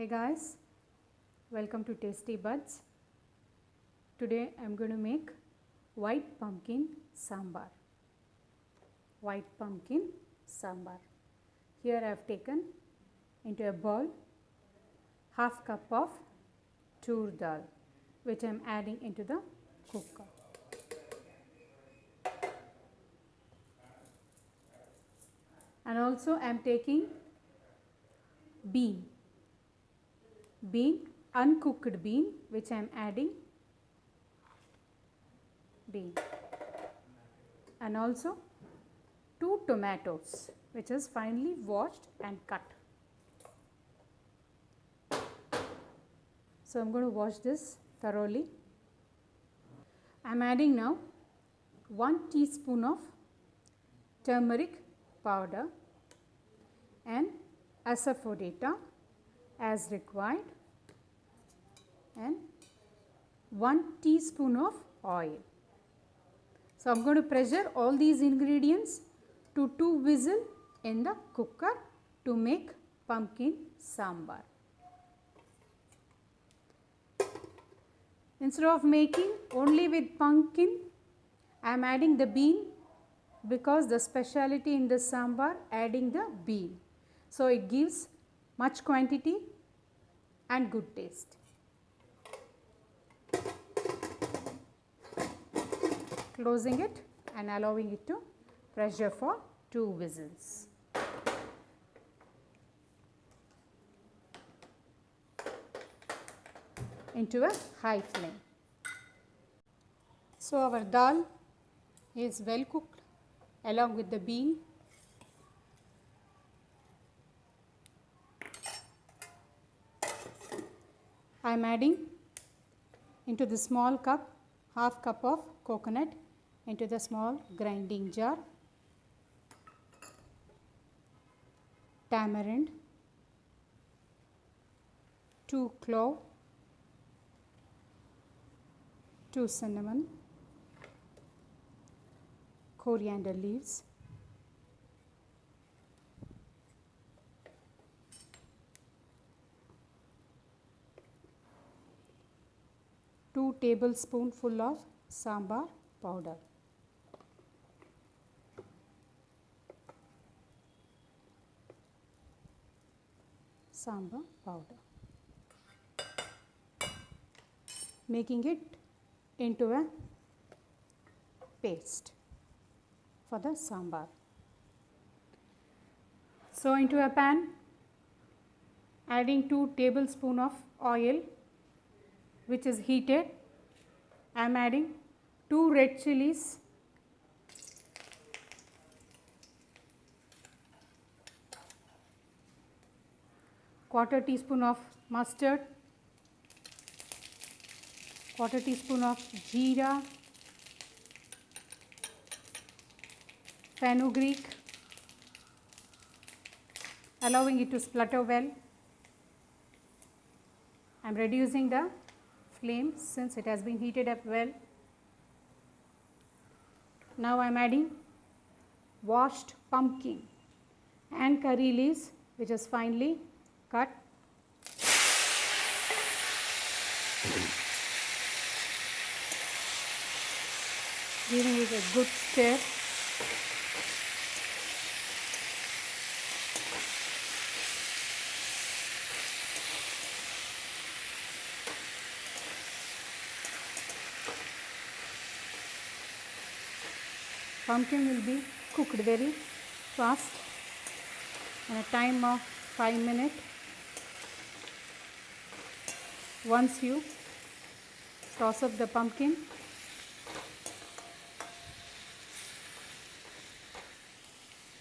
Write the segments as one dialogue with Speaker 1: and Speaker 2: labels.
Speaker 1: Hey guys, welcome to Tasty Buds. Today I am going to make white pumpkin sambar. White pumpkin sambar. Here I have taken into a bowl half cup of tur dal, which I am adding into the cooker. And also I am taking bean, uncooked bean, which I am adding bean, and also 2 tomatoes, which is finely washed and cut. So I am going to wash this thoroughly. I am adding now 1 teaspoon of turmeric powder and asafoetida as required, and 1 teaspoon of oil. So I am going to pressure all these ingredients to 2 whistles in the cooker to make pumpkin sambar. Instead of making only with pumpkin, I am adding the bean because the speciality in the sambar adding the bean. So it gives much quantity and good taste. Closing it and allowing it to pressure for 2 whistles. Into a high flame. So our dal is well cooked along with the bean. I am adding into the small cup half cup of coconut into the small grinding jar, tamarind, 2 clove, 2 cinnamon, coriander leaves, two tablespoonful of sambar powder. Sambar powder. Making it into a paste for the sambar. So into a pan, adding 2 tablespoons of oil, which is heated. I am adding 2 red chilies, quarter teaspoon of mustard, quarter teaspoon of jeera, fenugreek, allowing it to splutter well. I am reducing the flame since it has been heated up well. Now I am adding washed pumpkin and curry leaves, which is finely cut. Giving it a good stir. Pumpkin will be cooked very fast in a time of 5 minutes. Once you toss up the pumpkin,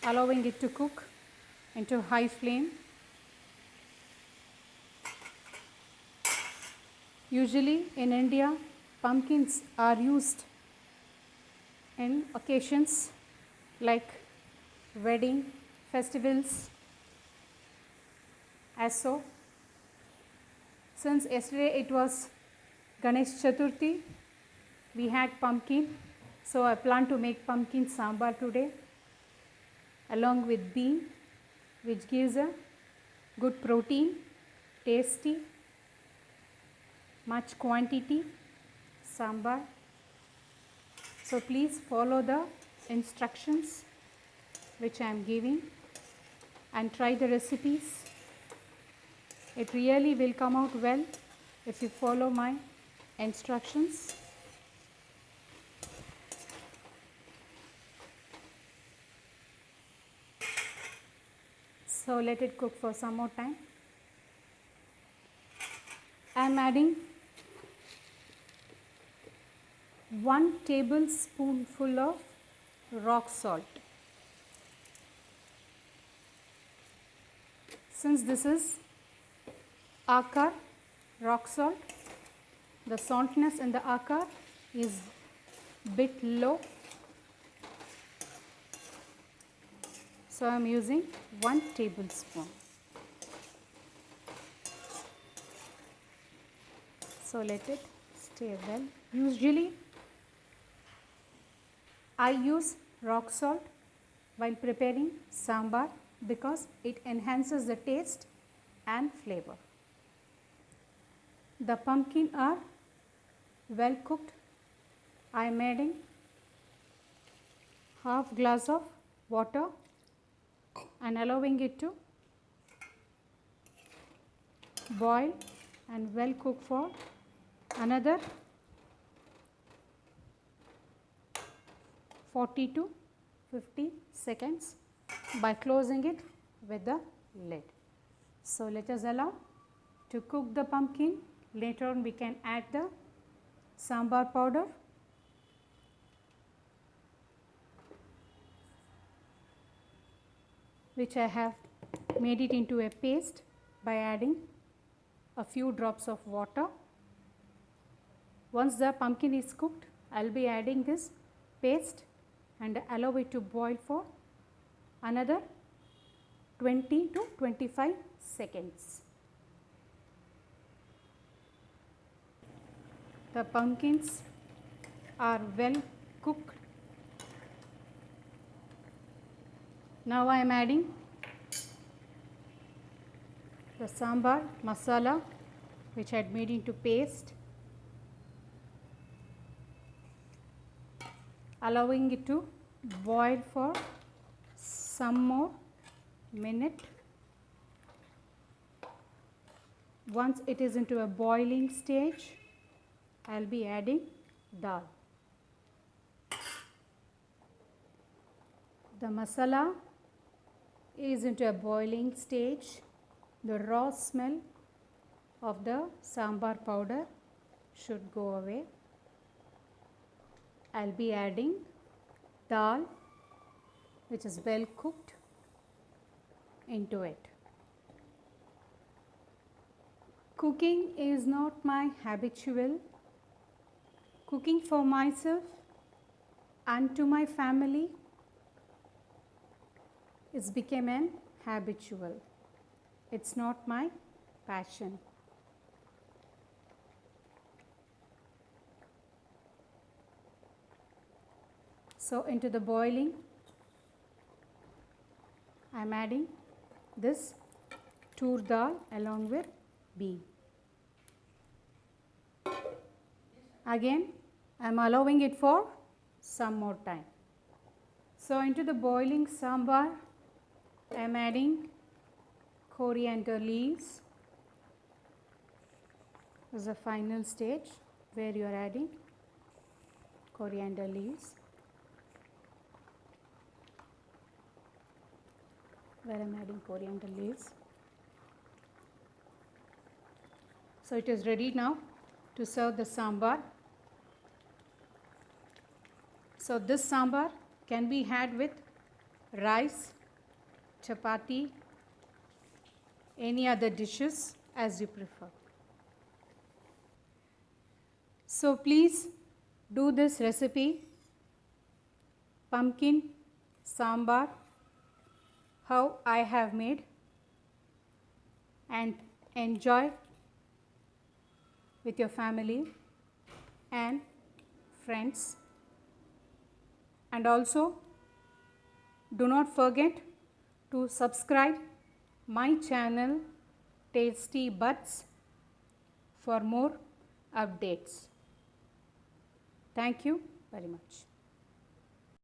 Speaker 1: allowing it to cook into high flame. Usually in India, pumpkins are used in occasions like wedding, festivals, as so. Since yesterday it was Ganesh Chaturthi, we had pumpkin, so I plan to make pumpkin sambar today along with bean, which gives a good protein tasty, much quantity sambar. So please follow the instructions which I am giving and try the recipes. It really will come out well if you follow my instructions. So let it cook for some more time. I am adding 1 tablespoonful of rock salt. Since this is acar rock salt, the saltness in the acar is bit low. So I am using 1 tablespoon. So let it stay well. Usually I use rock salt while preparing sambar because it enhances the taste and flavor. The pumpkin are well cooked. I am adding half glass of water and allowing it to boil and well cook for another 40 to 50 seconds by closing it with the lid. So let us allow to cook the pumpkin. Later on we can add the sambar powder. Which I have made it into a paste by adding a few drops of water. Once the pumpkin is cooked, I will be adding this paste and allow it to boil for another 20 to 25 seconds. The pumpkins are well cooked. Now I am adding the sambar masala which I had made into paste, allowing it to boil for some more minute. Once it is into a boiling stage, I will be adding dal. The masala is into a boiling stage. The raw smell of the sambar powder should go away. I will be adding dal which is well cooked into it. Cooking is not my habitual. Cooking for myself and to my family it's become an habitual. It's not my passion. So into the boiling, I am adding this tur dal along with bean. Again, I am allowing it for some more time. So into the boiling sambar, I am adding coriander leaves. This is the final stage where you are adding coriander leaves. Where I am adding coriander leaves. So it is ready now to serve the sambar. So this sambar can be had with rice, chapati, any other dishes as you prefer. So please do this recipe, pumpkin sambar, how I have made, and enjoy with your family and friends. And also do not forget to subscribe my channel tasty buds for more updates. Thank you very much.